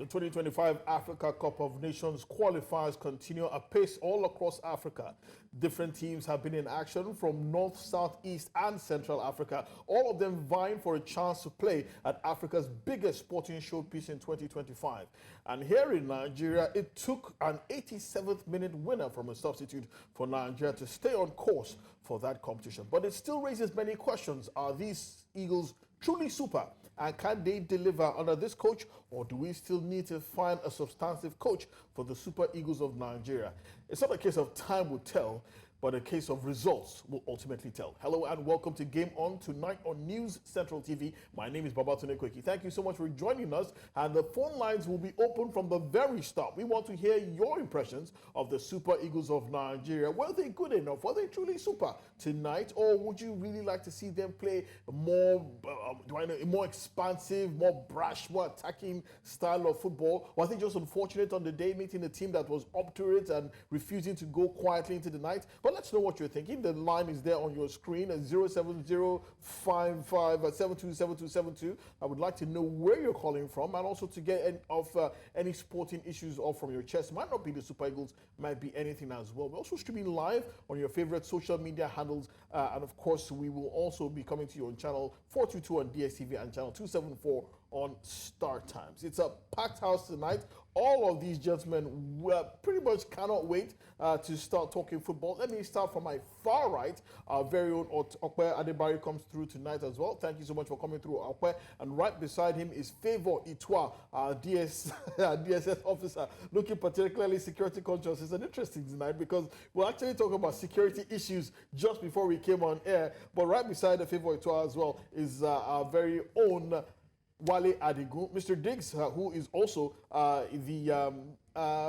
The 2025 Africa Cup of Nations qualifiers continue apace all across Africa. Different teams have been in action from North, South, East and Central Africa, all of them vying for a chance to play at Africa's biggest sporting showpiece in 2025. And here in Nigeria, it took an 87th minute winner from a substitute for Nigeria to stay on course for that competition. But it still raises many questions. Are these Eagles truly super? And can they deliver under this coach, or do we still need to find a substantive coach for the Super Eagles of Nigeria? It's not a case of time will tell, but a case of results will ultimately tell. Hello and welcome to Game On tonight on News Central TV. My name is Babatunde Kweki. Thank you so much for joining us, and the phone lines will be open from the very start. We want to hear your impressions of the Super Eagles of Nigeria. Were they good enough? Were they truly super tonight, or would you really like to see them play more, more expansive, more brash, more attacking style of football? Or are they just unfortunate on the day meeting a team that was up to it and refusing to go quietly into the night? But let's know what you're thinking. The line is there on your screen at 07055727272. I would like to know where you're calling from, and also to get any sporting issues off from your chest. Might not be the Super Eagles, might be anything as well. We're also streaming live on your favorite social media handles, and of course, we will also be coming to you on channel 422 on DSTV and channel 274 on Star Times. It's a packed house tonight. All of these gentlemen pretty much cannot wait to start talking football. Let me start from my far right. Our very own Okwe Adebari comes through tonight as well. Thank you so much for coming through, Okwe. And right beside him is Favor Itwa, our DSS officer, looking particularly security conscious. It's an interesting tonight because we're actually talking about security issues just before we came on air. But right beside the Favor Itwa as well is our very own Wale Adigun, Mr. Diggs, who is also the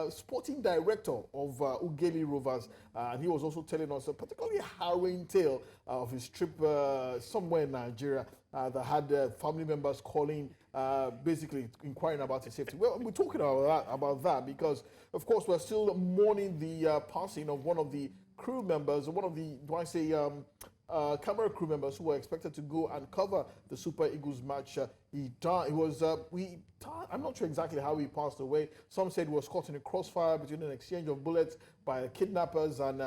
sporting director of Ughelli Rovers, and he was also telling us a particularly harrowing tale of his trip somewhere in Nigeria that had family members calling, basically inquiring about his safety. Well, we're talking about that because, of course, we're still mourning the passing of one of the crew members, one of the, camera crew members who were expected to go and cover the Super Eagles match. He died. I'm not sure exactly how he passed away. Some said he was caught in a crossfire between an exchange of bullets by kidnappers and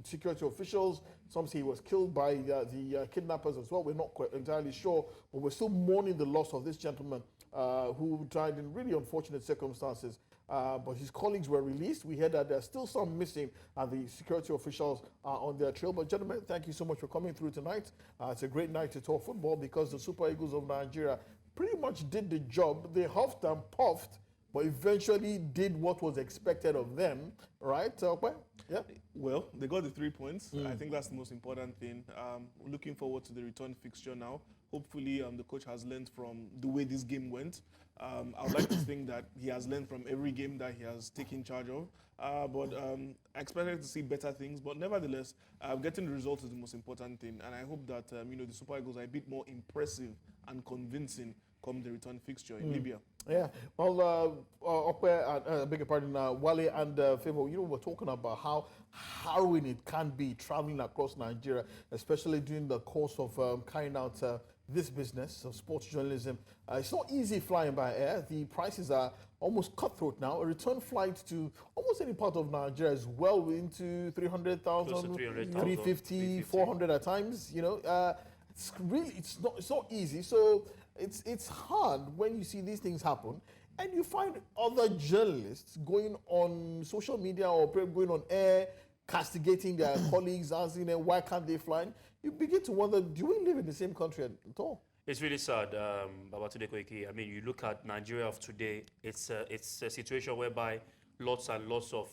security officials. Some say he was killed by the kidnappers as well. We're not quite entirely sure, but we're still mourning the loss of this gentleman who died in really unfortunate circumstances. But his colleagues were released. We heard that there's still some missing, and the security officials are on their trail. But gentlemen, thank you so much for coming through tonight. It's a great night to talk football because the Super Eagles of Nigeria pretty much did the job. They huffed and puffed, but eventually did what was expected of them, right? Yeah. Well, they got the 3 points. I think that's the most important thing. Looking forward to the return fixture now. Hopefully, the coach has learned from the way this game went. I would like to think that he has learned from every game that he has taken charge of. But I expected to see better things. But nevertheless, getting the results is the most important thing. And I hope that the Super Eagles are a bit more impressive and convincing come the return fixture in Libya. Yeah, well, I beg your pardon, Wale and Favor, we're talking about how harrowing it can be traveling across Nigeria, especially during the course of carrying out this business of sports journalism. It's not easy flying by air. The prices are almost cutthroat now. A return flight to almost any part of Nigeria is well into 300,000, 350, 400 at times. It's really, it's not easy. So it's hard when you see these things happen and you find other journalists going on social media or going on air, castigating their colleagues, asking them why can't they fly. You begin to wonder, do we live in the same country at all? It's really sad, Babatunde Kweki. I mean, you look at Nigeria of today, it's a situation whereby lots and lots of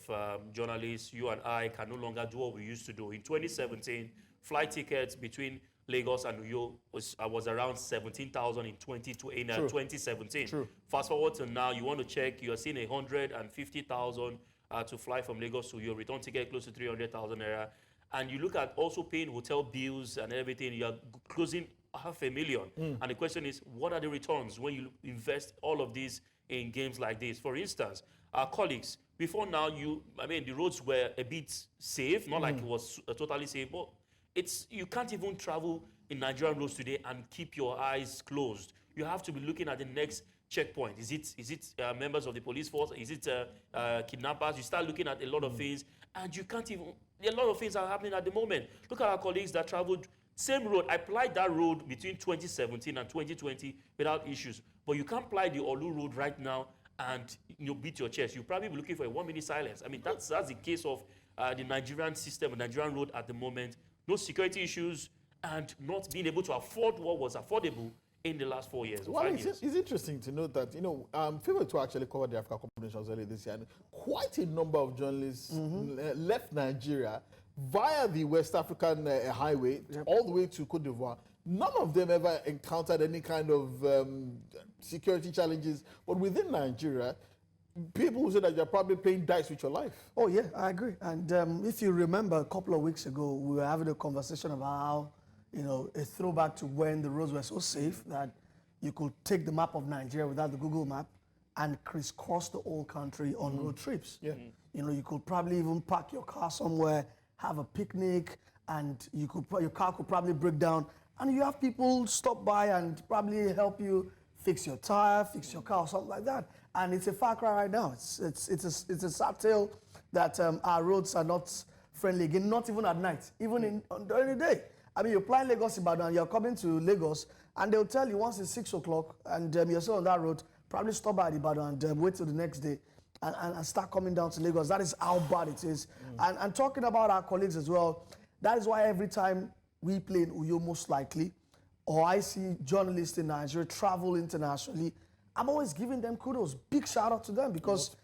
journalists, you and I, can no longer do what we used to do. In 2017, flight tickets between Lagos and New York was around 17,000 in 2017. True. Fast forward to now, you want to check, you are seeing 150,000 to fly from Lagos to your return ticket close to 300,000 naira. And you look at also paying hotel bills and everything, you are closing 500,000. And the question is, what are the returns when you invest all of this in games like this? For instance, our colleagues, before now, the roads were a bit safe, not like it was totally safe, but you can't even travel in Nigerian roads today and keep your eyes closed. You have to be looking at the next checkpoint? Is it members of the police force? Is it kidnappers? You start looking at a lot of things, and you can't even. A lot of things are happening at the moment. Look at our colleagues that traveled same road. I applied that road between 2017 and 2020 without issues. But you can't apply the Olu road right now and beat your chest. You'll probably be looking for a 1 minute silence. I mean, that's the case of the Nigerian system, the Nigerian road at the moment. No security issues and not being able to afford what was affordable in the last 4 years. Well, it's interesting to note that, Favour to actually cover the Africa Cup of Nations earlier this year, and quite a number of journalists left Nigeria via the West African highway all the way to Cote d'Ivoire. None of them ever encountered any kind of security challenges, but within Nigeria, people who say that you're probably playing dice with your life. Oh, yeah, I agree. And if you remember, a couple of weeks ago, we were having a conversation about how, a throwback to when the roads were so safe that you could take the map of Nigeria without the Google map and crisscross the whole country on road trips. Yeah. You could probably even park your car somewhere, have a picnic, and your car could probably break down, and you have people stop by and probably help you fix your tire, fix your car, or something like that. And it's a far cry right now. It's a sad tale that our roads are not friendly again, not even at night, even during the day. I mean, you're flying Lagos Ibadan, you're coming to Lagos, and they'll tell you once it's 6 o'clock and you're still on that road, probably stop by Ibadan and wait till the next day and start coming down to Lagos. That is how bad it is. And talking about our colleagues as well, that is why every time we play in Uyo, most likely, or I see journalists in Nigeria travel internationally, I'm always giving them kudos. Big shout out to them because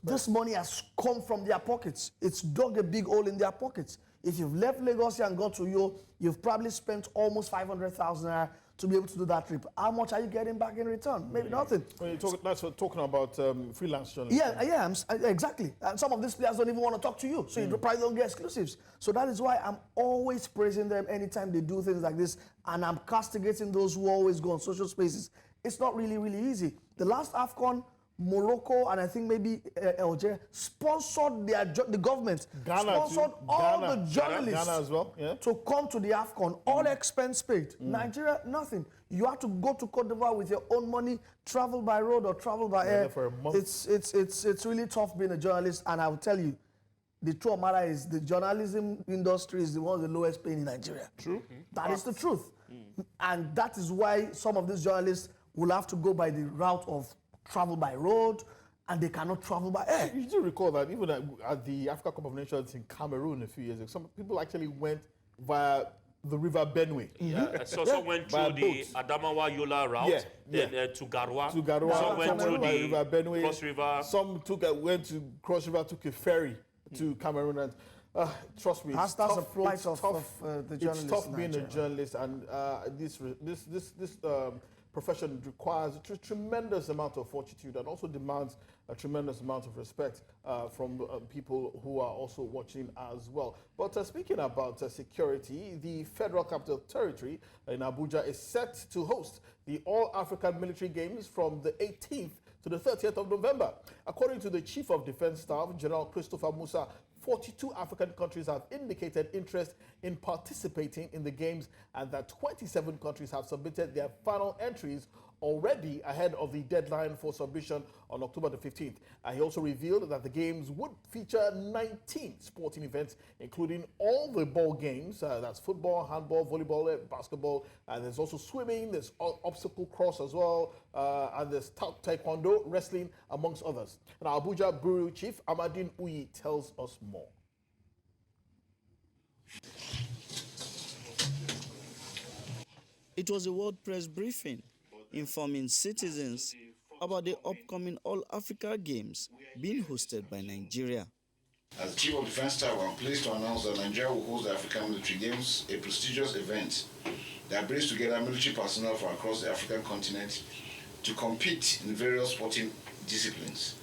this money has come from their pockets. It's dug a big hole in their pockets. If you've left Lagos and gone to Uyo, you've probably spent almost 500,000 naira to be able to do that trip. How much are you getting back in return? Maybe nothing. When that's what talking about freelance journalism. Yeah, exactly. And some of these players don't even want to talk to you, so you probably don't get exclusives. So that is why I'm always praising them anytime they do things like this, and I'm castigating those who always go on social spaces. It's not really, really easy. The last AFCON, Morocco and I think maybe Algeria sponsored the government, sponsored all the journalists Ghana as well, to come to the AFCON, all expense paid. Nigeria, nothing. You have to go to Cote d'Ivoire with your own money, travel by road or travel by air. For a month. It's really tough being a journalist, and I will tell you, the truth of the matter is the journalism industry is one of the lowest paying in Nigeria. True. That is the truth. And that is why some of these journalists will have to go by the route of travel by road, and they cannot travel by air. You do recall that even at the Africa Cup of Nations in Cameroon a few years ago, some people actually went via the river Benue. Yeah, so some went through the Adamawa Yola route, then to Garoua. Some went through the river Benue. Cross River. Some went to Cross River, took a ferry to Cameroon. And trust me, that's a flight of the journalists. It's tough being a journalist, and this profession requires a tremendous amount of fortitude and also demands a tremendous amount of respect from people who are also watching as well. But speaking about security, the Federal Capital Territory in Abuja is set to host the All-African Military Games from the 18th to the 30th of November. According to the Chief of Defense Staff, General Christopher Musa, 42 African countries have indicated interest in participating in the Games, and that 27 countries have submitted their final entries already ahead of the deadline for submission on October the 15th. And he also revealed that the Games would feature 19 sporting events, including all the ball games. That's football, handball, volleyball, basketball, and there's also swimming, there's obstacle cross as well, and there's taekwondo, wrestling, amongst others. And our Abuja Bureau Chief, Amadine Uyi, tells us more. It was a World Press briefing informing citizens about the upcoming All-Africa Games being hosted by Nigeria. As Chief of Defense Staff, I'm pleased to announce that Nigeria will host the African Military Games, a prestigious event that brings together military personnel from across the African continent to compete in various sporting disciplines.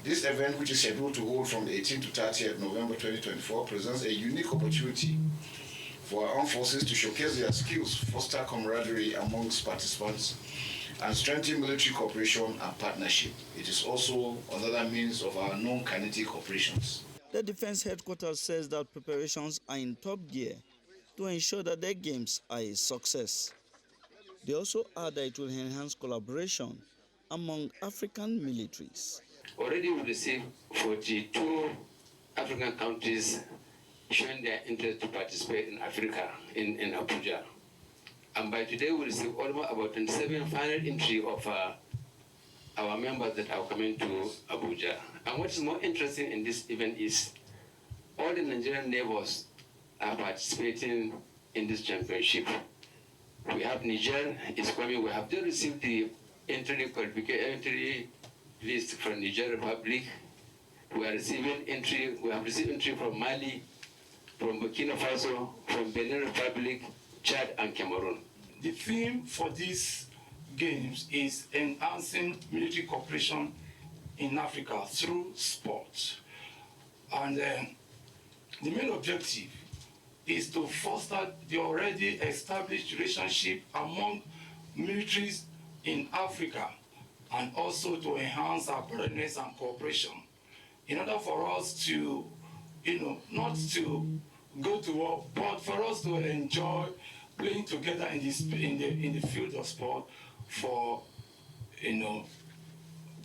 This event, which is scheduled to hold from the 18th to 30th November 2024, presents a unique opportunity for our armed forces to showcase their skills, foster camaraderie amongst participants, and strengthen military cooperation and partnership. It is also another means of our non-kinetic operations. The Defense Headquarters says that preparations are in top gear to ensure that their games are a success. They also add that it will enhance collaboration among African militaries. Already we received 42 African countries showing their interest to participate in Africa, in Abuja. And by today we receive almost about 27 final entry of our members that are coming to Abuja. And what is more interesting in this event is all the Nigerian neighbors are participating in this championship. We have Niger is coming. We have just received the entry list from Niger Republic. We are receiving entry. We have received entry from Mali, from Burkina Faso, from Benin Republic, Chad, and Cameroon. The theme for these games is enhancing military cooperation in Africa through sport. And the main objective is to foster the already established relationship among militaries in Africa, and also to enhance our preparedness and cooperation in order for us to, not to go to war, but for us to enjoy playing together in the field of sport for,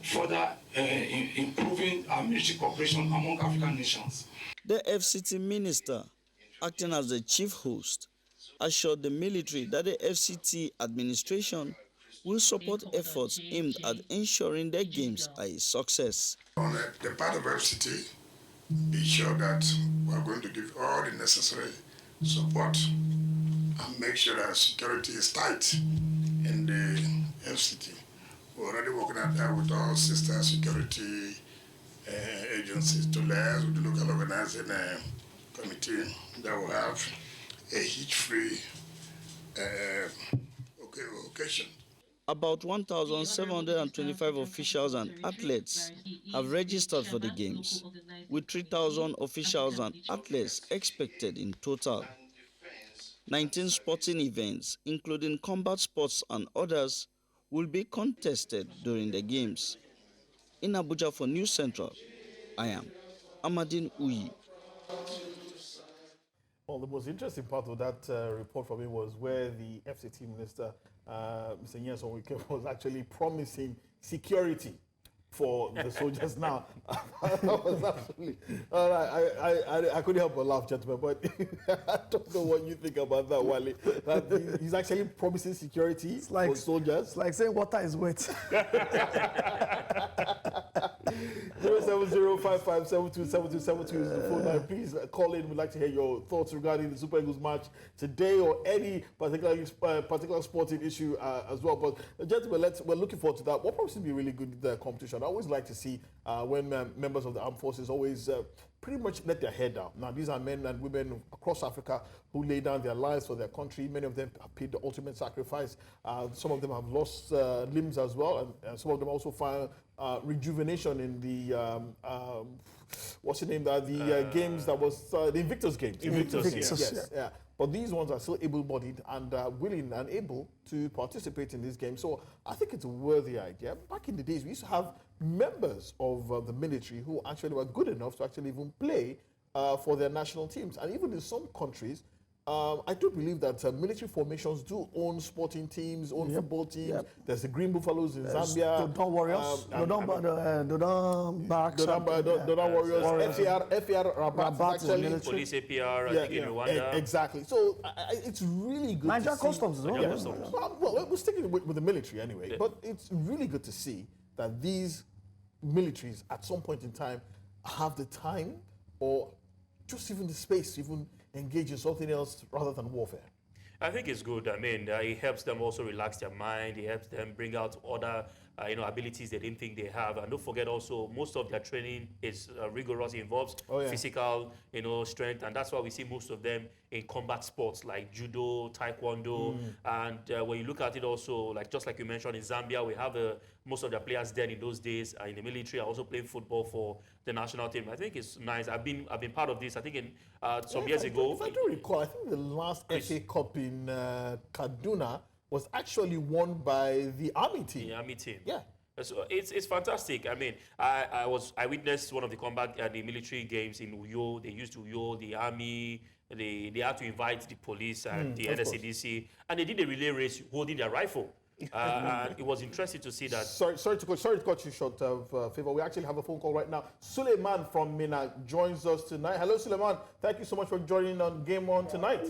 further improving our military cooperation among African nations. The FCT minister, acting as the chief host, assured the military that the FCT administration will support efforts aimed at ensuring their games are a success. On the part of FCT, be sure that we are going to give all the necessary support and make sure that security is tight in the FCT. We're already working at that with all sister security agencies to liaise with the local organizing committee that will have a hitch-free occasion. About 1,725 officials and athletes have registered for the games, with 3,000 officials and athletes expected in total. 19 sporting events, including combat sports and others, will be contested during the games. In Abuja for News Central, I am Amadine Uyi. Well, the most interesting part of that report for me was where the FCT minister, Mr. Nyesom Wike, was actually promising security for the soldiers. Now, that was absolutely. I couldn't help but laugh, gentlemen, but I don't know what you think about that, Wale. That he's actually promising security for soldiers. It's like saying water is wet. 07055727272 is the phone line. Please call in. We'd like to hear your thoughts regarding the Super Eagles match today or any particular sporting issue as well. But gentlemen, we're looking forward to that. What probably be really good competition. I always like to see when members of the armed forces always pretty much let their head down. Now, these are men and women across Africa who lay down their lives for their country. Many of them have paid the ultimate sacrifice. Some of them have lost limbs as well, and some of them also find rejuvenation in the what's the name? The games that was the Invictus Games. Invictus, yes. Yeah. But these ones are still able-bodied and willing and able to participate in this game. So I think it's a worthy idea. Back in the days, we used to have members of the military who actually were good enough to actually even play for their national teams. And even in some countries, I do believe that military formations do own sporting teams, own football teams. Yep. There's the Green Buffaloes in Zambia. Dodon Warriors. Dodon Barracks. Dodon Warriors. FAR Rabat is actually. Police APR, I think in Rwanda. Exactly. So it's really good Niger to see. Customs as well. Niger Customs. Well, we're sticking with the military anyway. Yeah. But it's really good to see that these militaries at some point in time have the time or just even the space to even engage in something else rather than warfare. I think it's good. I mean, it helps them also relax their mind. It helps them bring out other, abilities they didn't think they have. And don't forget also, most of their training is rigorous. It involves physical, strength. And that's why we see most of them in combat sports like judo, taekwondo. And when you look at it also, just like you mentioned in Zambia, we have most of their players then in those days in the military are also playing football for the national team. I think it's nice. I've been part of this. I think in some years ago. If I do recall, I think the last FA Cup in Kaduna was actually won by the Army team. The Army team. Yeah. So it's fantastic. I mean, I witnessed one of the combat the military games in Uyo. They used Uyo, the Army. They had to invite the police and the NSCDC, and they did a relay race holding their rifle. And it was interesting to see that. Sorry to cut you short, Favor. We actually have a phone call right now. Suleiman from Mina joins us tonight. Hello, Suleiman. Thank you so much for joining on Game On tonight.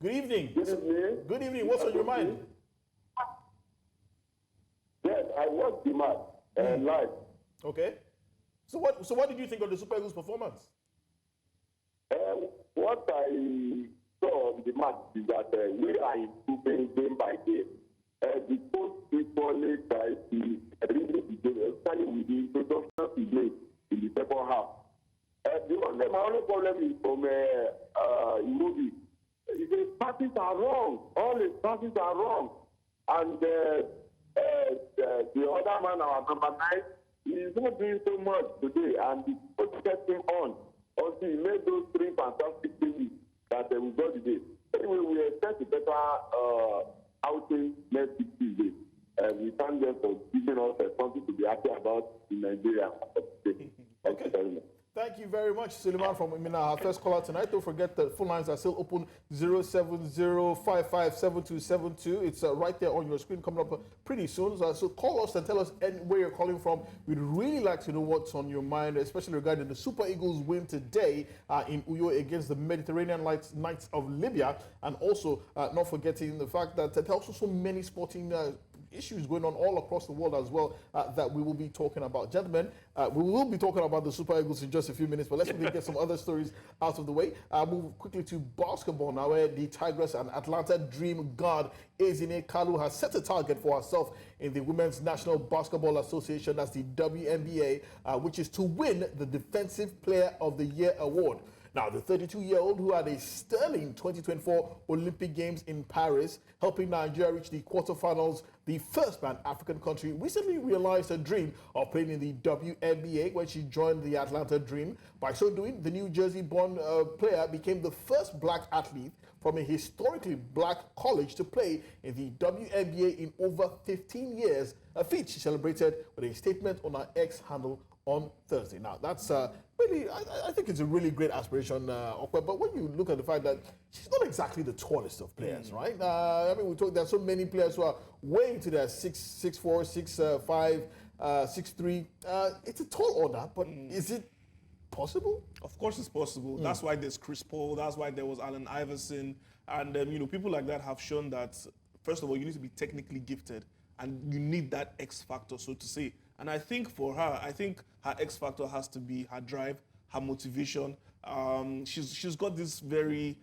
Good evening. Good evening. Good evening. What's on your mind? Yes, I watched the match live. Okay. So what did you think of the Super Eagles' performance? What I saw of the match is that we are improving game by game. The coach frequently tries to really be good, especially with the introduction he made in the second half. My only problem is from Iwobi. His passes are wrong. All his passes are wrong. And the other man, our number 9, he is not doing so much today. And the coach kept him on until he made those 3 fantastic things that we got today. Anyway, we expect a better outing next Tuesday. We thank them for giving us something to be happy about in Nigeria. Thank you very much. Thank you very much, Suleiman from Mina. Our first caller tonight. Don't forget the phone lines are still open, 070557272. It's right there on your screen coming up pretty soon. So call us and tell us where you're calling from. We'd really like to know what's on your mind, especially regarding the Super Eagles win today in Uyo against the Mediterranean Knights of Libya. And also not forgetting the fact that there are also so many sporting issues going on all across the world as well that we will be talking about. Gentlemen, we will be talking about the Super Eagles in just a few minutes, but let's quickly get some other stories out of the way. Move quickly to basketball now, where the Tigress and Atlanta Dream guard Ezinne Kalu has set a target for herself in the Women's National Basketball Association, that's the WNBA, which is to win the Defensive Player of the Year award. Now, the 32-year-old who had a sterling 2024 Olympic Games in Paris, helping Nigeria reach the quarterfinals, the first Pan-African country, recently realized her dream of playing in the WNBA when she joined the Atlanta Dream. By so doing, the New Jersey-born player became the first black athlete from a historically black college to play in the WNBA in over 15 years, a feat she celebrated with a statement on her X handle on Thursday. Now, that's really, I think it's a really great aspiration, but when you look at the fact that she's not exactly the tallest of players, right? I mean, there's so many players who are way into their 6'4", 6'5", 6'3". It's a tall order, but is it possible? Of course it's possible. That's why there's Chris Paul. That's why there was Allen Iverson. And, people like that have shown that, first of all, you need to be technically gifted. And you need that X factor, so to say. And I think for her, her X factor has to be her drive, her motivation. She's got this very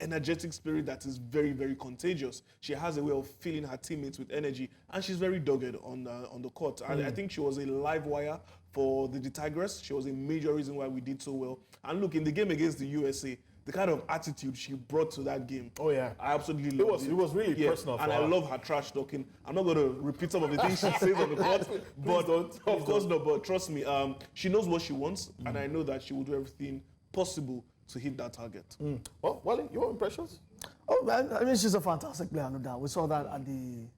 energetic spirit that is very, very contagious. She has a way of filling her teammates with energy, and she's very dogged on the court. And I think she was a live wire for the Tigress. She was a major reason why we did so well. And look, in the game against the USA, the kind of attitude she brought to that game. Oh yeah, I absolutely loved it. It was really personal. And I love her trash talking. I'm not going to repeat some of the things she says on the court, but of course not. But trust me, she knows what she wants, and I know that she will do everything possible to hit that target. Well, Wally, your impressions? Oh man, I mean, she's a fantastic player, no doubt. We saw that at the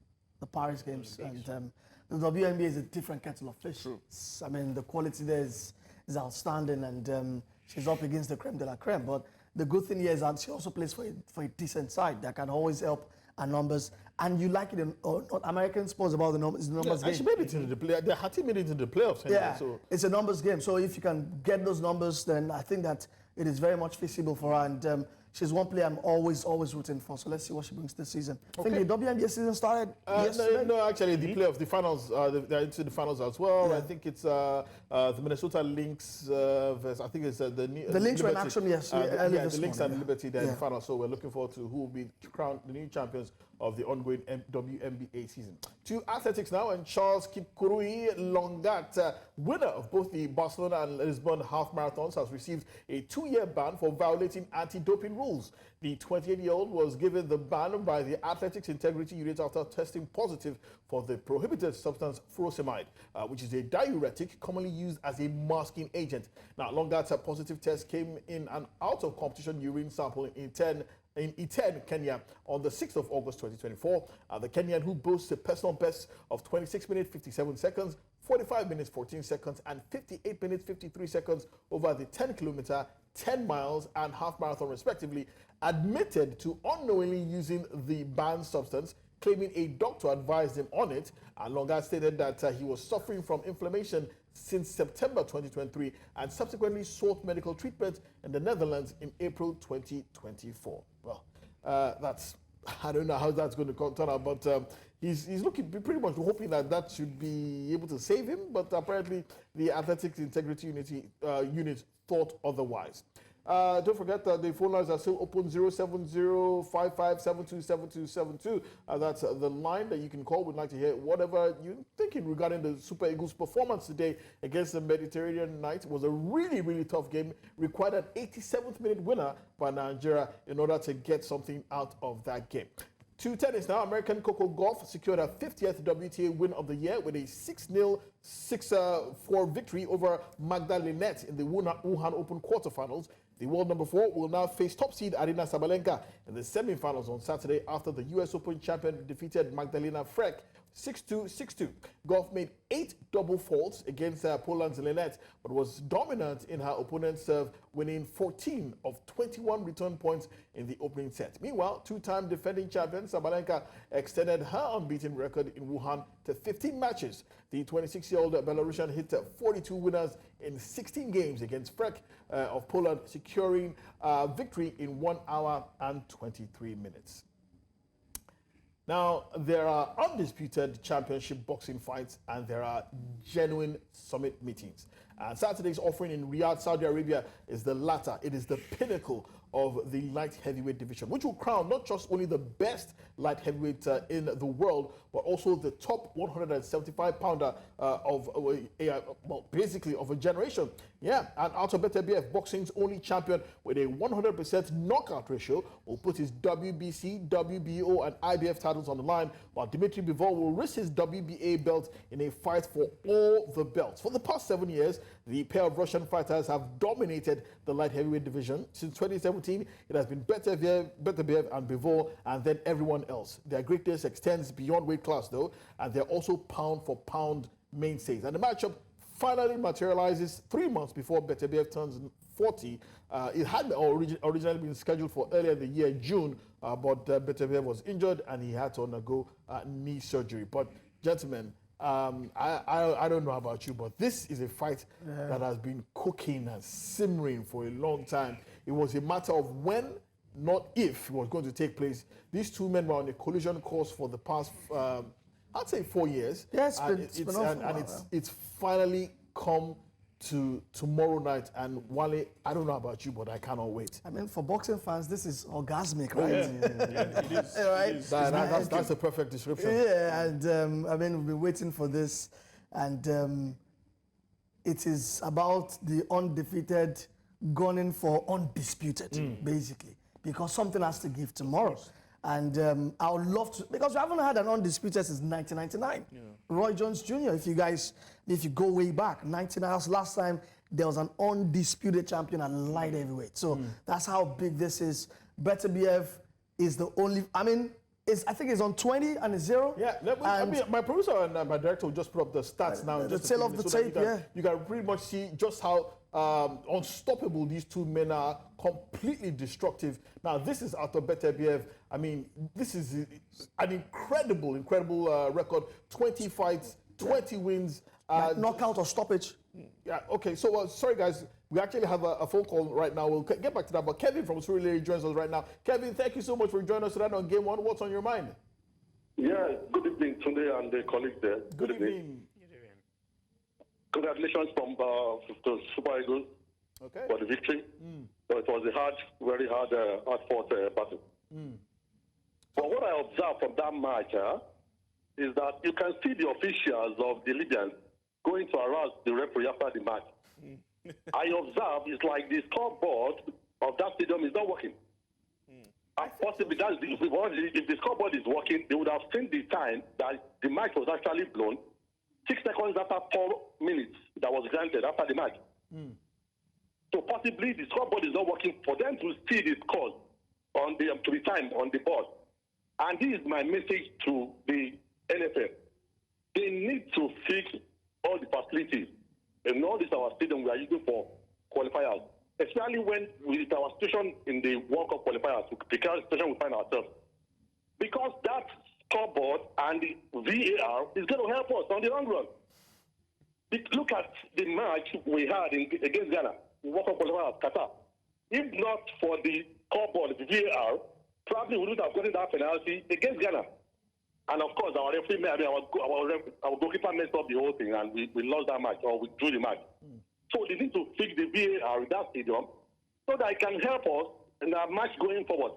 Paris games, and the WNBA is a different kettle of fish. I mean, the quality there is outstanding, and she's up against the creme de la creme. But the good thing here is that she also plays for a decent side that can always help her numbers. And you like it in American sports about the numbers game. And she made it into the play. Her team made it into the playoffs. Anyway, yeah, so it's a numbers game. So if you can get those numbers, then I think that it is very much feasible for her. And she's one player I'm always rooting for. So let's see what she brings this season. I think the WNBA season started yesterday. No, actually, the playoffs, the finals, they're into the finals as well. Yeah. I think it's the Minnesota Lynx versus, I think it's the Lynx were in action yesterday. The Lynx and Liberty, they're in the finals. So we're looking forward to who will be crowned the new champions of the ongoing WNBA season. To athletics now, and Charles Kipkurui Longat, winner of both the Barcelona and Lisbon half marathons, has received a 2-year ban for violating anti-doping rules. The 28-year-old was given the ban by the Athletics Integrity Unit after testing positive for the prohibited substance furosemide, which is a diuretic commonly used as a masking agent. Now, Longat's positive test came in an out-of-competition urine sample in Iten, Kenya, on the 6th of August 2024. The Kenyan, who boasts a personal best of 26 minutes 57 seconds, 45 minutes 14 seconds, and 58 minutes 53 seconds over the 10-kilometer, 10 miles, and half marathon, respectively, admitted to unknowingly using the banned substance, claiming a doctor advised him on it. And Longa stated that he was suffering from inflammation since September 2023 and subsequently sought medical treatment in the Netherlands in April 2024. Well, I don't know how that's going to turn out, but he's looking pretty much hoping that should be able to save him, but apparently the Athletics Integrity Unit thought otherwise. Don't forget that the phone lines are still open, 070-5572-7272. That's the line that you can call. We'd like to hear whatever you're thinking regarding the Super Eagles' performance today against the Mediterranean Knights. It was a really, really tough game. Required an 87th minute winner by Nigeria in order to get something out of that game. To tennis now, American Coco Gauff secured her 50th WTA win of the year with a 6-0, 6-4 victory over Magda Linette in the Wuhan Open quarterfinals. The world number 4 will now face top seed Aryna Sabalenka in the semifinals on Saturday after the US Open champion defeated Magdalena Frech 6-2, 6-2. Gauff made 8 double faults against Poland's Linette, but was dominant in her opponent's serve, winning 14 of 21 return points in the opening set. Meanwhile, two-time defending champion Sabalenka extended her unbeaten record in Wuhan to 15 matches. The 26-year-old Belarusian hit 42 winners in 16 games against Frech of Poland, securing victory in 1 hour and 23 minutes. Now, there are undisputed championship boxing fights and there are genuine summit meetings. And Saturday's offering in Riyadh, Saudi Arabia is the latter. It is the pinnacle of the light heavyweight division, which will crown not just only the best light heavyweight in the world, but also the top 175-pounder basically of a generation. Yeah, and Artur Beterbiev, boxing's only champion with a 100% knockout ratio, will put his WBC, WBO, and IBF titles on the line, while Dmitry Bivol will risk his WBA belt in a fight for all the belts. For the past 7 years, the pair of Russian fighters have dominated the light heavyweight division. Since 2017, it has been Beterbiev and Bivol, and then everyone else. Their greatness extends beyond weight class, though, and they're also pound-for-pound mainstays. And the matchup finally materializes 3 months before Beterbiev turns 40. It had originally been scheduled for earlier in the year, June, but Beterbiev was injured and he had to undergo knee surgery. But, gentlemen, I don't know about you, but this is a fight that has been cooking and simmering for a long time. It was a matter of when, not if, it was going to take place. These two men were on a collision course for the past, I'd say 4 years. Yes, it's finally come to tomorrow night. And Wale, I don't know about you, but I cannot wait. I mean, for boxing fans, this is orgasmic, right? It is. Right? It is. That's a perfect description. Yeah, and I mean, we've been waiting for this, and it is about the undefeated gunning for undisputed, basically, because something has to give tomorrow. And I would love to, because we haven't had an undisputed since 1999. Yeah. Roy Jones Jr., if you go way back, 1999 last time there was an undisputed champion at light heavyweight. So that's how big this is. Beterbiev is the only, I think it's on 20 and it's 0. Yeah, my producer and my director will just put up the stats now. The tail of the tape, You can pretty much see just how unstoppable these two men are, completely destructive. Now, this is Artur Beterbiev. I mean, this is an incredible record. 20 fights, 20 wins. Knockout or stoppage. Yeah, okay. So, sorry, guys. We actually have a phone call right now. We'll get back to that. But Kevin from Surulere joins us right now. Kevin, thank you so much for joining us tonight on Game 1. What's on your mind? Yeah, good evening, Tunde and the colleagues there. Good evening. Congratulations from the Super Eagles for the victory. So it was a very hard-fought battle. But what I observed from that match is that you can see the officials of the Libyans going to harass the referee after the match. I observed it's like the scoreboard of that stadium is not working. Possibly, if the scoreboard is working, they would have seen the time that the match was actually blown 6 seconds after 4 minutes that was granted after the match. So possibly the scoreboard is not working for them to see the scores on the to be timed on the board. And this is my message to the NFL. They need to fix all the facilities and all this our stadium we are using for qualifiers, especially when with our situation in the World Cup qualifiers, the current situation we find ourselves. Because that scoreboard And the VAR is going to help us on the long run. Look at the match we had against Ghana. We World Cup qualifier at Qatar. If not for the scoreboard, the VAR, probably we wouldn't have gotten that penalty against Ghana. And of course, our referee, our goalkeeper messed up the whole thing, and we lost that match, or we drew the match. So they need to fix the VAR in that stadium so that it can help us in our match going forward.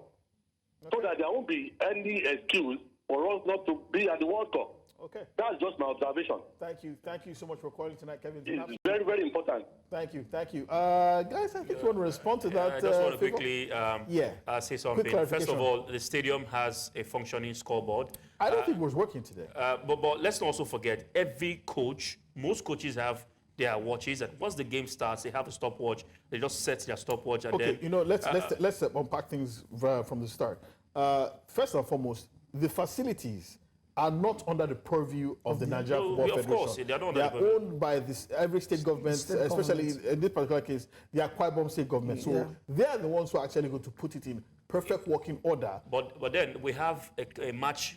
So that there won't be any excuse for us not to be at the World Cup. Okay. That's just my observation. Thank you. Thank you so much for calling tonight, Kevin. It's very, very important. Thank you. Thank you. Guys, I think you want to respond to that. I just want to quickly say something. First of all, the stadium has a functioning scoreboard. I don't think it was working today. But let's not also forget, every coach, most coaches have their watches, and once the game starts, they have a stopwatch. They just set their stopwatch, and okay, then... let's unpack things from the start. First and foremost, the facilities are not under the purview of the Nigeria Football Federation. Of course, they are owned by every state government, especially in this particular case, the Akwa Ibom state government. So they are the ones who are actually going to put it in perfect working order. But then we have a match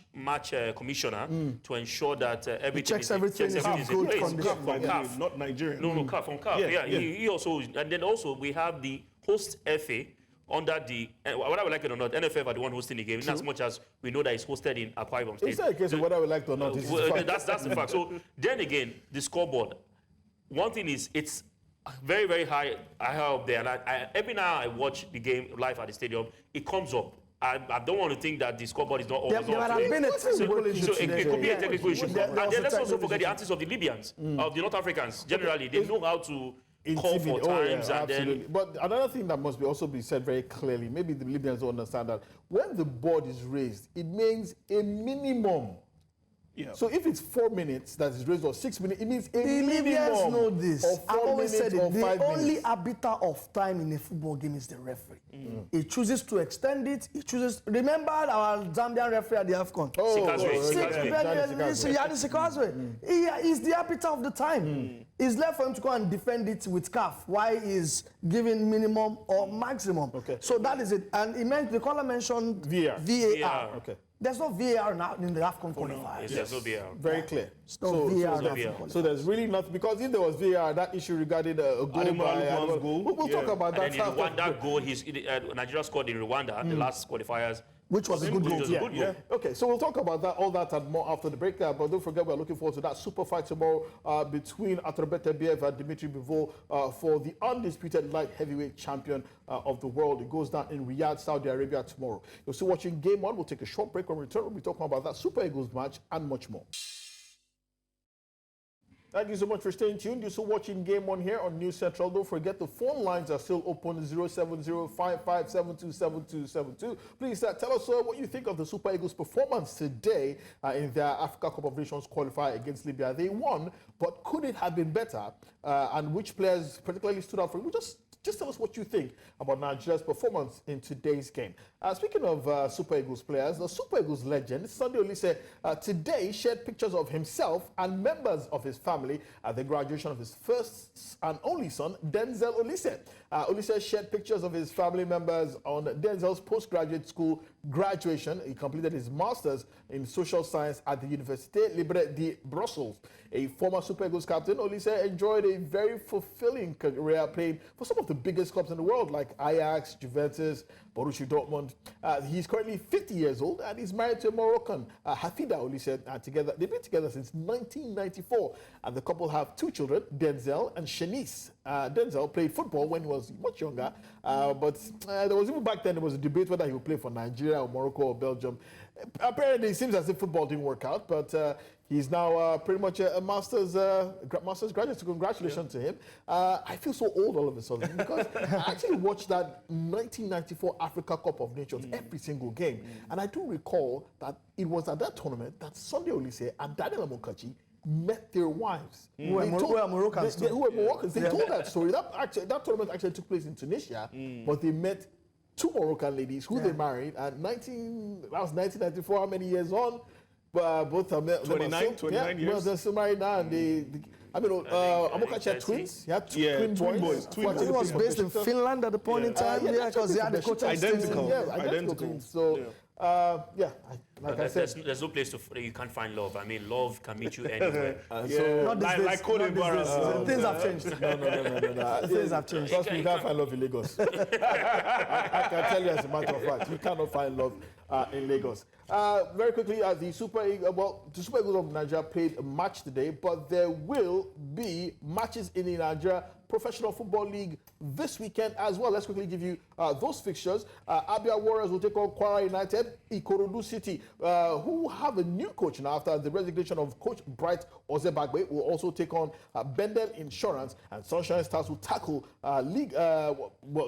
commissioner to ensure that everything checks everything is in in place. From CAF, not Nigerian. No, CAF, from CAF. Yeah. He also, and then also we have the host FA under the, whether we like it or not, NFF are the one hosting the game, in as much as we know that it's hosted in Akwa Ibom State. It's not a case of whether we like it or not. That's the fact. So then again, the scoreboard. One thing is, it's very, very high up there. And every now I watch the game live at the stadium, it comes up. I don't want to think that the scoreboard is not always There up. have been a technical issue So it could be a technical issue. And then let's also forget the antics of the Libyans, of the North Africans. Generally, they know how to call for times, and then... But another thing that must also be said very clearly, maybe the Libyans don't understand that, when the board is raised, it means a minimum. Yeah. So if it's 4 minutes that is raised, or 6 minutes, it means a minimum. Libyans know this. Of 4 I've always said it. The only arbiter of time in a football game is the referee. He chooses to extend it. He chooses. Remember our Zambian referee at the AFCON. He is the arbiter of the time. It's left for him to go and defend it with CAF. Why is giving minimum or maximum? Okay. So that is it. And the caller mentioned VAR. Okay. There's no VAR now in the AFCON qualifiers. Yes, there's no VAR. Very clear. So there's really nothing, because if there was VAR, that issue regarding a goal we'll talk about that. And then in Rwanda goal, Nigeria scored in Rwanda, the last qualifiers. Which was a good goal. Okay, so we'll talk about that, all that and more after the break. But don't forget, we're looking forward to that super fight tomorrow between Beterbiev and Beterbiev for the undisputed light heavyweight champion of the world. It goes down in Riyadh, Saudi Arabia tomorrow. You're still watching Game On. We'll take a short break. When we return, we'll be talking about that Super Eagles match and much more. Thank you so much for staying tuned. You're still watching Game On here on News Central. Don't forget the phone lines are still open, 070-5572-7272. Please tell us what you think of the Super Eagles' performance today in their Africa Cup of Nations qualifier against Libya. They won, but could it have been better? And which players particularly stood out for you? Just tell us what you think about Nigeria's performance in today's game. Speaking of Super Eagles players, the Super Eagles legend, Sunday Olise, today shared pictures of himself and members of his family at the graduation of his first and only son, Denzel Olise. Olise shared pictures of his family members on Denzel's postgraduate school graduation. He completed his master's in social science at the Université Libre de Brussels. A former Super Eagles captain, Olise enjoyed a very fulfilling career playing for some of the biggest clubs in the world, like Ajax, Juventus, Borussia Dortmund. He's currently 50 years old and he's married to a Moroccan, Hafida Olise. Together, they've been together since 1994, and the couple have 2 children, Denzel and Shanice. Denzel played football when he was much younger, but there was even back then there was a debate whether he would play for Nigeria or Morocco or Belgium. Apparently, it seems as if football didn't work out, but he's now pretty much a master's graduate, so congratulations to him. I feel so old all of a sudden because I actually watched that 1994 Africa Cup of Nations every single game. And I do recall that it was at that tournament that Sunday Olise and Daniel Amokachi met their wives. Who were Moroccans. They told that story. That tournament actually took place in Tunisia, but they met 2 Moroccan ladies who they married at that was 1994, how many years on? Both are 29 years. They're still married now, and Amokachi had twins. He had twin boys. He was based in Finland at the point in time, because they had the coach identical. Identical. So, I Like I said, there's no place you can't find love. I mean, love can meet you anywhere. Not these days, like Cote not these d'Ivoire. days. Things have changed. no. Things have changed. Trust me, you can't find love in Lagos. I can tell you as a matter of fact, you cannot find love in Lagos. Very quickly, the Super Eagles of Nigeria played a match today, but there will be matches in the Nigeria Professional Football League this weekend as well. Let's quickly give you those fixtures. Abia Warriors will take on Kwara United. Ikorodu City, who have a new coach now after the resignation of Coach Bright Ozebagbe, will also take on Bendel Insurance, and Sunshine Stars will tackle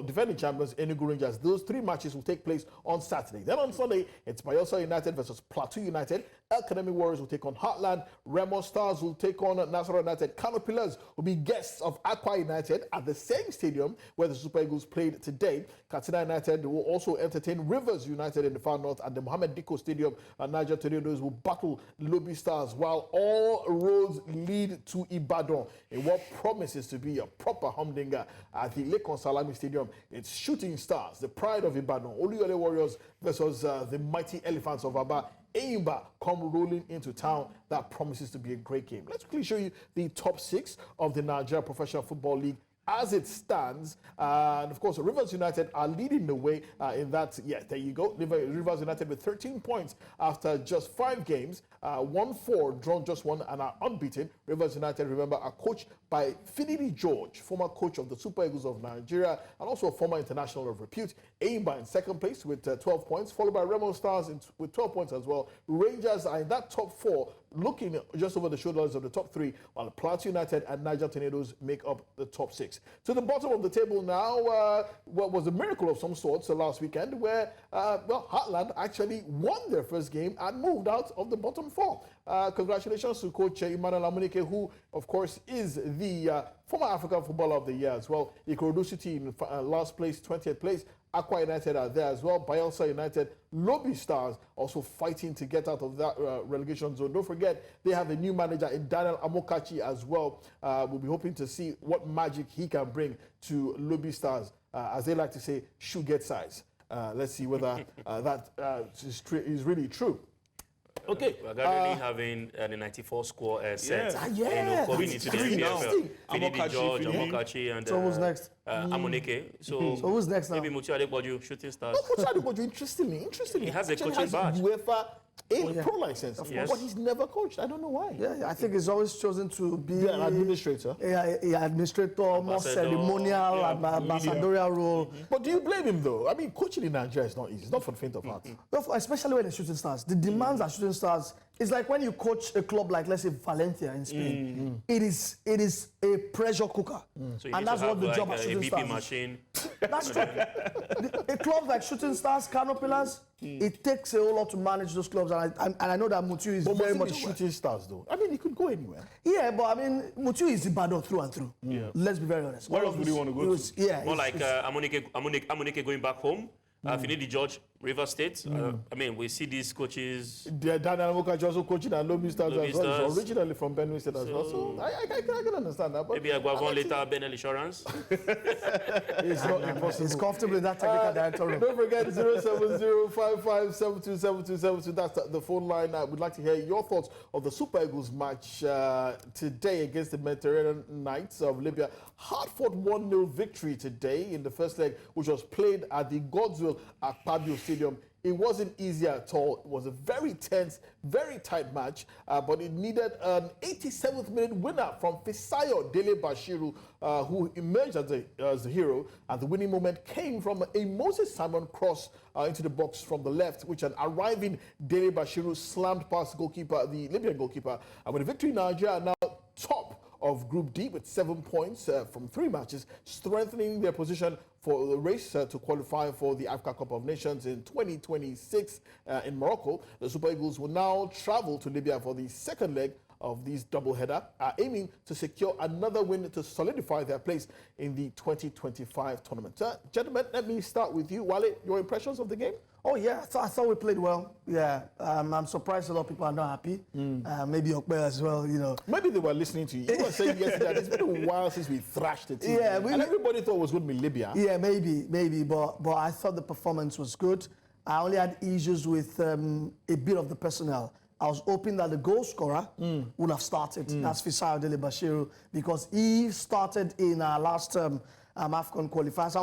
defending champions Enugu Rangers. Those three matches will take place on Saturday. Then on Sunday, it's Bayelsa United versus Plateau United. El Academy Warriors will take on Heartland. Remo Stars will take on Nasarawa United. Kano Pillars will be guests of Akwa United at the same stadium where the Super Eagles played today. Katsina United will also entertain Rivers United in the far north at the Mohammed Dikko Stadium. Niger Tornadoes will battle Lobby Stars, while all roads lead to Ibadan in what promises to be a proper humdinger at the Lekon Salami Stadium. It's Shooting Stars, the pride of Ibadan. Oluyole Warriors versus the mighty Elephants of Aba. Eimba come rolling into town. That promises to be a great game. Let's quickly show you the top 6 of the Nigeria Professional Football League as it stands. And of course, Rivers United are leading the way in that. Yeah, there you go. Rivers United with 13 points after just 5 games, won 4, drawn just 1, and are unbeaten. Rivers United, remember, are coached by Finidi George, former coach of the Super Eagles of Nigeria and also a former international of repute. Eimba in second place with 12 points, followed by Remo Stars with 12 points as well. Rangers are in that top 4, looking just over the shoulders of the top 3, while Plateau United and Niger Tornadoes make up the top 6. To the bottom of the table now, what was a miracle of some sorts last weekend, where Heartland actually won their first game and moved out of the bottom 4. Congratulations to Coach Emmanuel Amunike, who, of course, is the former African Footballer of the Year as well. Ikorodu City in last place, 20th place. Aqua United are there as well. Bayelsa United, Lobby Stars also fighting to get out of that relegation zone. Don't forget, they have a new manager in Daniel Amokachi as well. We'll be hoping to see what magic he can bring to Lobby Stars. As they like to say, shoe get size. Let's see whether that is really true. Okay. We're currently having the 94 score set. Going into the NPFL. Finidi George, Amokachi, and So who's next? Amunike. So who's next now? maybe Mutu Adepoju, Shooting Stars. Coach Adepoju, interestingly, He has a actually coaching badge. UEFA pro license, Yes. but he's never coached. I don't know why. Yeah, I think he's always chosen to be an administrator. Administrator, more ceremonial, ambassadorial role. But do you blame him though? I mean, coaching in Nigeria is not easy. It's not for the faint of heart. Especially when it's Shooting Stars. The demands at Shooting Stars is like when you coach a club like, let's say, Valencia in Spain. It is a pressure cooker. So you And need that's to what have the like job at a Shooting BP Stars is. machine. That's true. A club like Shooting Stars, Kano Pillars, it takes a whole lot to manage those clubs. And I know that Mutu is But very must much it be Shooting Stars though? I mean, he could go anywhere. Yeah, but I mean, Mutu is Ibadan through and through. Let's be very honest. Where else would you want to go to? Yeah, More like Amunike going back home. Finidi George, River State. I mean, we see these coaches. Daniel Amokachi also coaching at Lobby Stars Lobby as well. Stars. He's originally from Benue State as well. So I can understand that. But Maybe Aguavon later, Benel Insurance. it's not impossible. He's comfortable in that technical director role. Don't forget 07055727272. That's the phone line. I would like to hear your thoughts of the Super Eagles match today against the Mediterranean Knights of Libya. Hard-fought 1-0 victory today in the first leg, which was played at the Godswill Akpabio Stadium. It wasn't easy at all. It was a very tense, very tight match, but it needed an 87th minute winner from Fisayo Dele Bashiru, who emerged as the hero. And the winning moment came from a Moses Simon cross into the box from the left, which an arriving Dele Bashiru slammed past the Libyan goalkeeper. And with the victory, Nigeria are now top of Group D with 7 points from 3 matches, strengthening their position for the race to qualify for the Africa Cup of Nations in 2026 in Morocco. The Super Eagles will now travel to Libya for the second leg of these doubleheader, aiming to secure another win to solidify their place in the 2025 tournament. Gentlemen, let me start with you. Wale, your impressions of the game? Oh, yeah, I thought we played well. Yeah, I'm surprised a lot of people are not happy. Maybe Okpe as well, you know. Maybe they were listening to you. You were saying yesterday that it's been a while since we thrashed the team. Yeah, and everybody thought it was going to be Libya. Yeah, maybe. But I thought the performance was good. I only had issues with a bit of the personnel. I was hoping that the goal scorer would have started. That's Fisayo Dele-Bashiru, because he started in our last AFCON qualifiers.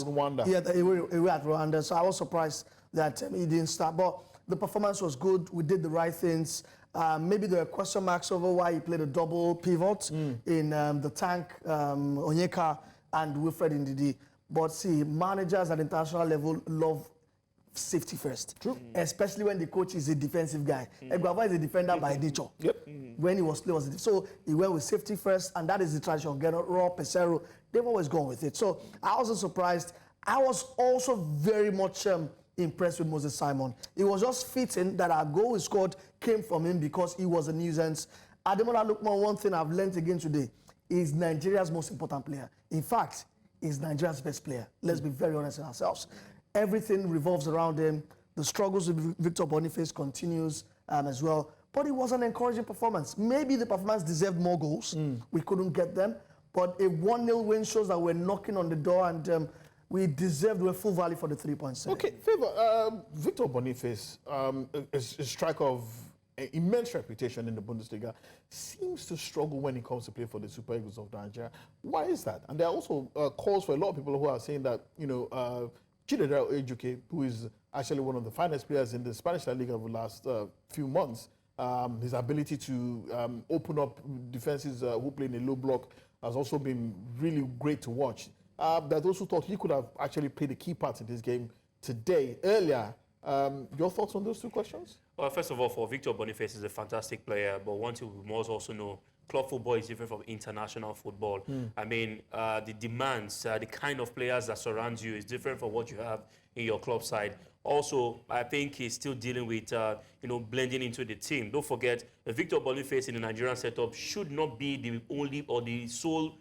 Rwanda. Yeah, away at Rwanda. So I was surprised that he didn't start. But the performance was good. We did the right things. Maybe there are question marks over why he played a double pivot in the tank, Onyeka and Wilfred Ndidi. But see, managers at international level love safety first. True. Especially when the coach is a defensive guy. Eguava is a defender by nature. When he was playing, so he went with safety first, and that is the tradition. Raw, Pesero, they've always gone with it. So I wasn't surprised. I was also very much impressed with Moses Simon. It was just fitting that our goal we scored came from him because he was a nuisance. Ademola Lookman, one thing I've learned again today, is Nigeria's most important player. In fact, he's Nigeria's best player. Let's be very honest with ourselves. Everything revolves around him. The struggles with Victor Boniface continues as well. But it was an encouraging performance. Maybe the performance deserved more goals. We couldn't get them. But a 1-0 win shows that we're knocking on the door, and we deserved a full value for the 3 points. Okay, Favor, Victor Boniface, a striker of immense reputation in the Bundesliga, seems to struggle when he comes to play for the Super Eagles of Nigeria. Why is that? And there are also calls for a lot of people who are saying that, Chidera Ejuke, who is actually one of the finest players in the Spanish La Liga over the last few months, his ability to open up defenses who play in a low block has also been really great to watch. There are those who thought he could have actually played a key part in this game today, earlier. Your thoughts on those two questions? Well, first of all, for Victor Boniface, is a fantastic player, but one thing we must also know, club football is different from international football. I mean, the demands, the kind of players that surround you is different from what you have in your club side. Also, I think he's still dealing with, blending into the team. Don't forget, Victor Boniface in the Nigerian setup should not be the only or the sole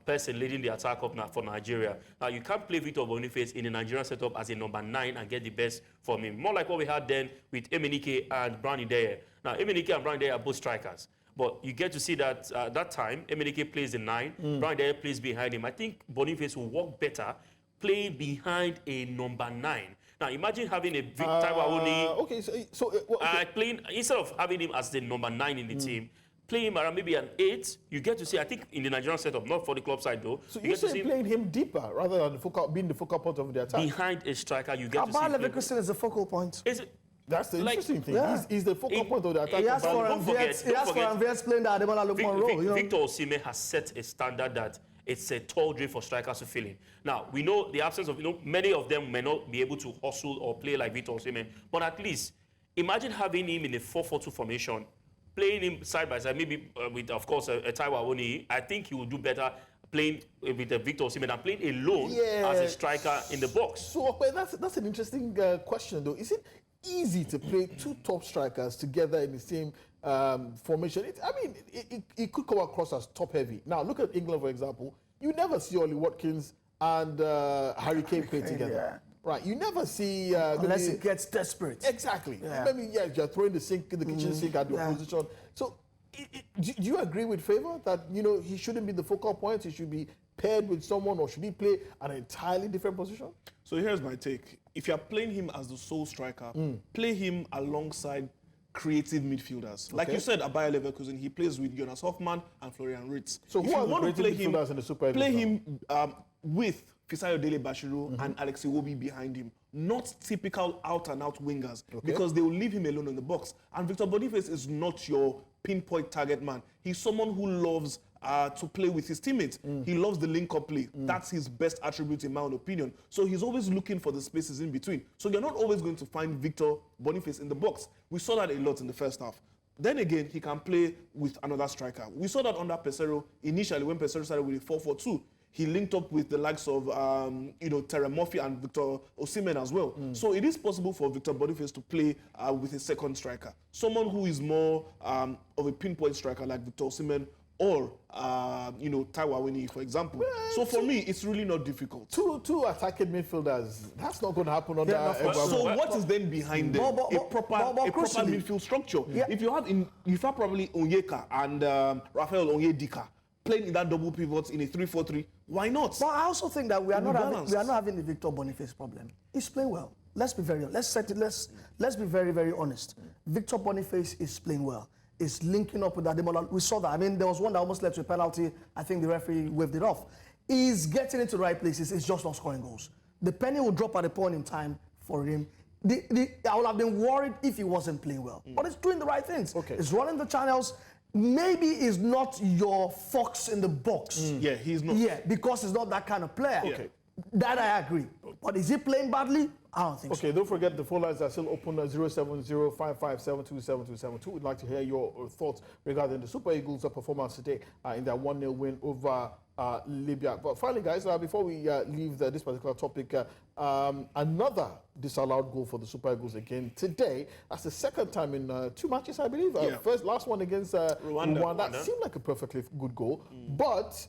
person leading the attack up for Nigeria. Now, you can't play Victor Boniface in the Nigerian setup as a number 9 and get the best from him. More like what we had then with Emenike and Brown Ideye. Now, Emenike and Brown Ideye are both strikers. But you get to see that that time, Emenike plays the 9, Brown Ideye plays behind him. I think Boniface will work better playing behind a number 9. Now, imagine having a playing, instead of having him as the number 9 in the team, play him around maybe an 8. You get to see, I think, in the Nigerian setup, not for the club side though. So you're saying playing him deeper rather than being the focal point of the attack? Behind a striker, you get to see. Leverkusen is the focal point. That's the interesting thing. Yeah. He's the focal point of the attack. He has for Anviets playing the Ademola Lookman role. Victor Osimhen has set a standard that it's a tall drill for strikers to fill in. Now, we know the absence of, many of them may not be able to hustle or play like Victor Osimhen, but at least imagine having him in a 4-4-2 formation, playing him side by side, maybe with, of course, a Taiwo Awoniyi. I think he will do better playing with Victor Osimhen and playing alone as a striker in the box. So, that's an interesting question, though. Is it easy to play two top strikers together in the same formation? It could come across as top-heavy. Now, look at England, for example. You never see Ollie Watkins and Harry Kane play together. Yeah. Right, you never see... unless it gets desperate. Exactly. Yeah. Maybe, you're throwing the kitchen sink at your position. So, do you agree with Favor that, he shouldn't be the focal point, he should be paired with someone, or should he play an entirely different position? So here's my take. If you're playing him as the sole striker, play him alongside creative midfielders. Like you said, Bayer Leverkusen, he plays with Jonas Hoffmann and Florian Wirtz. So who are the creative midfielders in the Super Eagles? Play him with Fisayo Dele-Bashiru and Alex Iwobi behind him. Not typical out-and-out wingers, because they will leave him alone in the box. And Victor Boniface is not your pinpoint target man. He's someone who loves to play with his teammates. He loves the link-up play. That's his best attribute in my own opinion. So he's always looking for the spaces in between. So you're not always going to find Victor Boniface in the box. We saw that a lot in the first half. Then again, he can play with another striker. We saw that under Pesero initially when Pesero started with a 4-4-2. He linked up with the likes of, Terry Murphy and Victor Osimhen as well. So it is possible for Victor Boniface to play with a second striker. Someone who is more of a pinpoint striker like Victor Osimhen or, Taiwo Awoniyi, for example. So for me, it's really not difficult. Two attacking midfielders, that's not going to happen under... So what is then behind them? A proper midfield structure. Yeah. If you have probably Onyeka and Raphael Onyedika playing in that double pivot in a 3-4-3, why not? But I also think that we are not having the Victor Boniface problem. He's playing well. let's be very let's be very, very honest. Victor Boniface is playing well. Is linking up with Ademola. We saw that. I mean, there was one that almost led to a penalty. I think the referee waved it off. He's getting into the right places. It's just not scoring goals. The penny will drop at a point in time for him. I would have been worried if he wasn't playing well. But he's doing the right things. Okay. He's running the channels. Maybe he's not your fox in the box. Yeah, he's not. Yeah, because he's not that kind of player. Okay. That I agree. But is he playing badly? I don't think so. Okay, don't forget the phone lines are still open at 070-5572-7272. We'd like to hear your thoughts regarding the Super Eagles' performance today in their 1-0 win over Libya. But finally, guys, before we leave this particular topic, another disallowed goal for the Super Eagles again today. That's the second time in 2 matches, I believe. Last one against Rwanda. That seemed like a perfectly good goal. But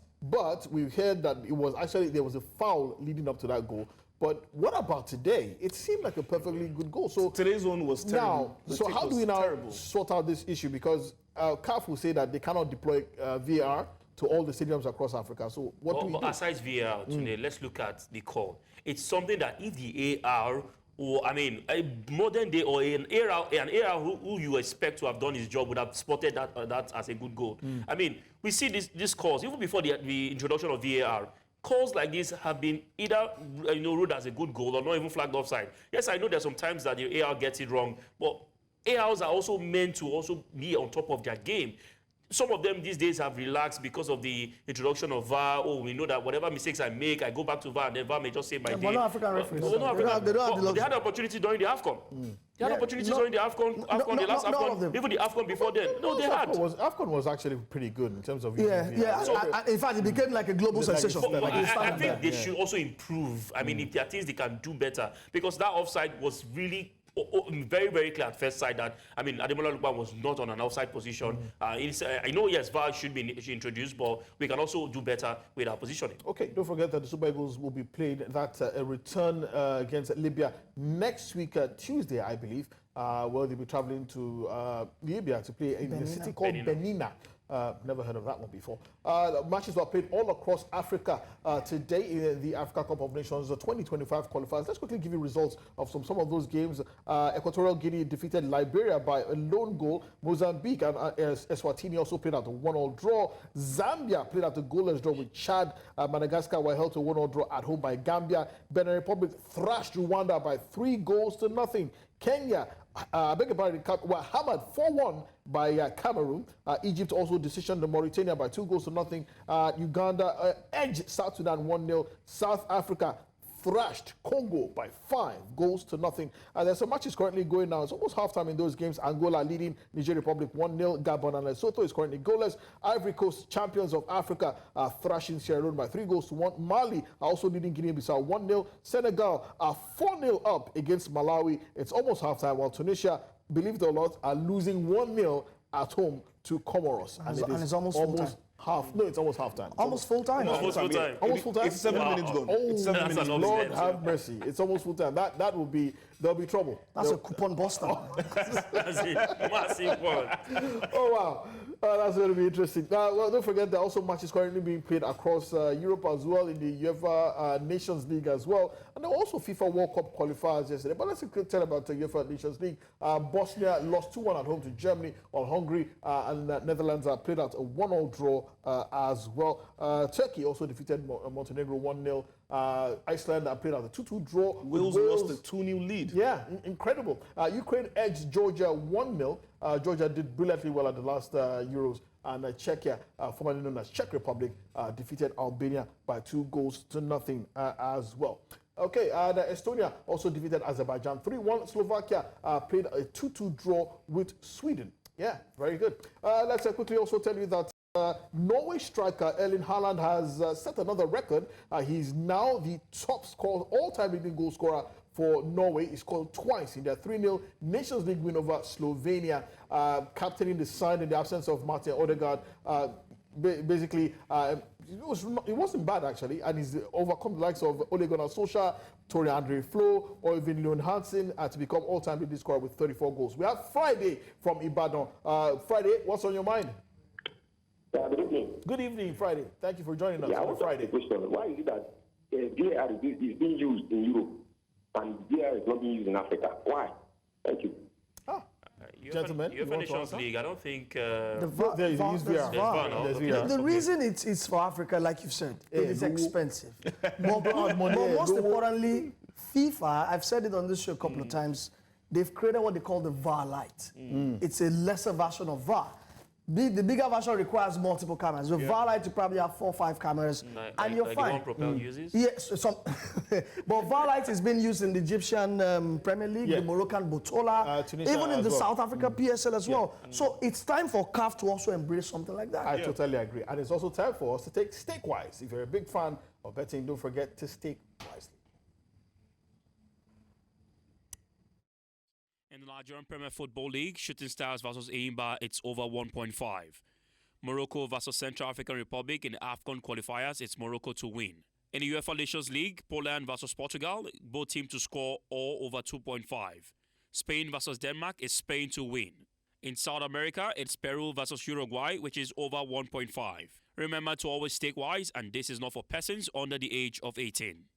we heard that it was actually, there was a foul leading up to that goal. But what about today? It seemed like a perfectly good goal. So today's one was terrible. Now, so how do we now sort out this issue? Because CAF will say that they cannot deploy VAR to all the stadiums across Africa. So what do we do? Aside VAR today, let's look at the call. It's something that if the AR, or I mean, a modern day or an AR who you expect to have done his job would have spotted that as a good goal. I mean, we see this calls even before the introduction of VAR. Calls like this have been either ruled as a good goal or not even flagged offside. Yes, I know there's some times that the AR gets it wrong, but ARs are also meant to also be on top of their game. Some of them these days have relaxed because of the introduction of VAR. Oh, we know that whatever mistakes I make, I go back to VAR, and then VAR may just save my day. But no African referees. They had the opportunity during the AFCON. They had opportunities during the AFCON, the last AFCON, even the AFCON before then. No, they had. AFCON was actually pretty good in terms of in fact, it became like a global sensation. I think they should also improve. I mean, if there are things they can do better, because that offside was really very, very clear at first sight that, I mean, Ademola Lookman was not on an outside position. I know, yes, VAR should be introduced, but we can also do better with our positioning. Okay, don't forget that the Super Eagles will be playing a return against Libya next week, Tuesday, I believe, where they'll be traveling to Libya to play in a city called Benina. Never heard of that one before. Matches were played all across Africa today in the Africa Cup of Nations 2025 qualifiers. Let's quickly give you results of some of those games. Equatorial Guinea defeated Liberia by a lone goal. Mozambique and Eswatini also played out a 1-1 draw. Zambia played out a goalless draw with Chad. Madagascar were held to a 1-1 draw at home by Gambia. Benin Republic thrashed Rwanda by 3-0. Kenya, were hammered 4-1 by Cameroon. Egypt also decisioned the Mauritania by 2-0. Uganda edged South Sudan 1-0. South Africa thrashed Congo by 5-0. There's some matches currently going now. It's almost halftime in those games. Angola leading Niger Republic 1-0. Gabon and Lesotho is currently goalless. Ivory Coast, champions of Africa, are thrashing Sierra Leone by 3-1. Mali are also leading Guinea-Bissau 1-0. Senegal are 4-0 up against Malawi. It's almost halftime, while Tunisia, believe it or not, are losing 1-0 at home to Comoros. And it's almost full time. It's almost half time. Almost full time. Almost full time. Almost full time. It's 7 minutes gone. It's 7 minutes. Lord have mercy. It's almost full time. That will be, there'll be trouble. That's a coupon buster. That's it. Massive one. Oh wow. That's going to be interesting. Well, don't forget there are also matches currently being played across Europe as well, in the UEFA Nations League as well. And there were also FIFA World Cup qualifiers yesterday. But let's tell about the UEFA Nations League. Bosnia lost 2-1 at home to Germany, while Hungary and Netherlands played out a 1-1 draw as well. Turkey also defeated Montenegro 1-0. Iceland played out a 2-2 draw. Wales lost a 2-0 lead. Yeah, incredible. Ukraine edged Georgia 1-0. Georgia did brilliantly well at the last Euros. And Czechia, formerly known as Czech Republic, defeated Albania by 2-0 as well. Okay, Estonia also defeated Azerbaijan 3-1. Slovakia played a 2-2 draw with Sweden. Yeah, very good. Let's quickly also tell you that Norway striker Erling Haaland has set another record. He's now the top all-time leading goal scorer for Norway. He scored twice in their 3-0 Nations League win over Slovenia, captaining the side in the absence of Martin Odegaard. Basically, it wasn't bad actually, and he's overcome the likes of Ole Gunnar Solskjaer, Tore André Flo, or even Leon Hansen to become all-time leading scorer with 34 goals. We have Friday from Ibadan. Friday, what's on your mind? Good evening. Good evening, Friday. Thank you for joining us on Friday. Why is it that VAR is being used in Europe and VAR is not being used in Africa. Why? Thank you. Gentlemen, you UEFA want to Nations answer? League, I don't think... The VAR, There is there's VAR. VAR. no? There's Okay. VAR. The reason it's for Africa, like you've said, it is no. expensive. but most importantly, FIFA, I've said it on this show a couple of times, they've created what they call the VAR Lite. It's a lesser version of VAR. The bigger version requires multiple cameras. With VAR Lite, you probably have 4 or 5 cameras, and you're like fine. the one Propel uses? Yes, but VAR Lite is being used in the Egyptian Premier League, the Moroccan Botola, Tunisia even in as the well. South Africa PSL as well. So it's time for CAF to also embrace something like that. I totally agree. And it's also time for us to take Stakewise. If you're a big fan of betting, don't forget to stake wisely. In the Nigerian Premier Football League, Shooting Stars versus Eimba, it's over 1.5. Morocco versus Central African Republic in AFCON qualifiers, it's Morocco to win. In the UEFA Nations League, Poland versus Portugal, both teams to score all over 2.5. Spain versus Denmark is Spain to win. In South America, it's Peru versus Uruguay, which is over 1.5. Remember to always stake wise, and this is not for persons under the age of 18.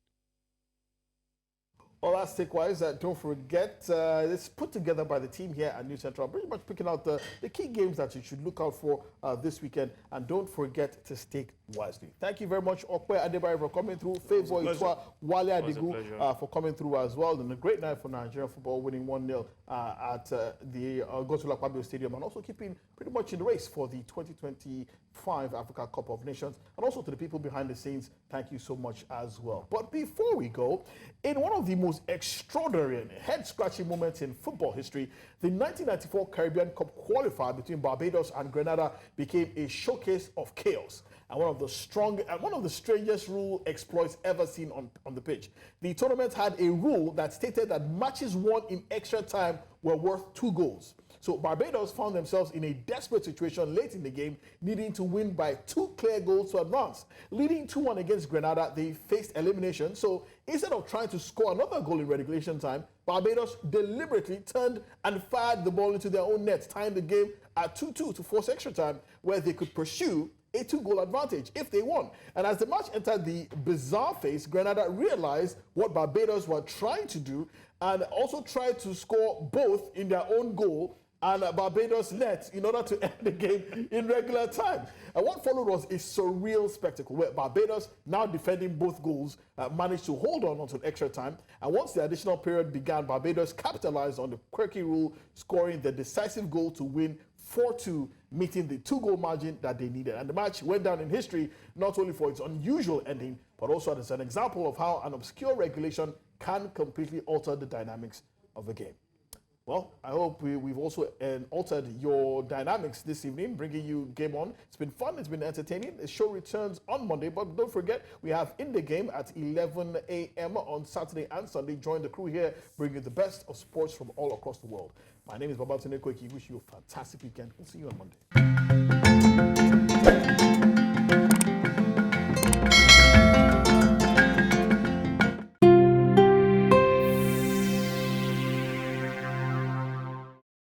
Well, that's Stakewise. Don't forget, it's put together by the team here at New Central. Pretty much picking out the key games that you should look out for this weekend. And don't forget to stake wisely. Thank you very much, Okwe Adebayo, for coming through. Favor Itwa, Wale Adigu for coming through as well. And a great night for Nigerian football, winning 1-0 at the Gosola Kwabio Stadium. And also keeping pretty much in the race for the 2025 Africa Cup of Nations. And also to the people behind the scenes, thank you so much as well. But before we go, in one of the most extraordinary and head-scratching moments in football history, the 1994 Caribbean Cup qualifier between Barbados and Grenada became a showcase of chaos and one of the strangest rule exploits ever seen on the pitch. The tournament had a rule that stated that matches won in extra time were worth 2 goals. So Barbados found themselves in a desperate situation late in the game, needing to win by 2 clear goals to advance. Leading 2-1 against Grenada, they faced elimination. So instead of trying to score another goal in regulation time, Barbados deliberately turned and fired the ball into their own net, tying the game at 2-2 to force extra time, where they could pursue a 2-goal advantage if they won. And as the match entered the bizarre phase, Grenada realized what Barbados were trying to do and also tried to score both in their own goal and Barbados net in order to end the game in regular time. And what followed was a surreal spectacle where Barbados, now defending both goals, managed to hold on until extra time. And once the additional period began, Barbados capitalized on the quirky rule, scoring the decisive goal to win 4-2, meeting the 2-goal margin that they needed. And the match went down in history not only for its unusual ending, but also as an example of how an obscure regulation can completely alter the dynamics of a game. Well, I hope we've also altered your dynamics this evening, bringing you Game On. It's been fun. It's been entertaining. The show returns on Monday, but don't forget, we have In The Game at 11 a.m. on Saturday and Sunday. Join the crew here, bringing the best of sports from all across the world. My name is Babatunde Koiki. Wish you a fantastic weekend. We'll see you on Monday.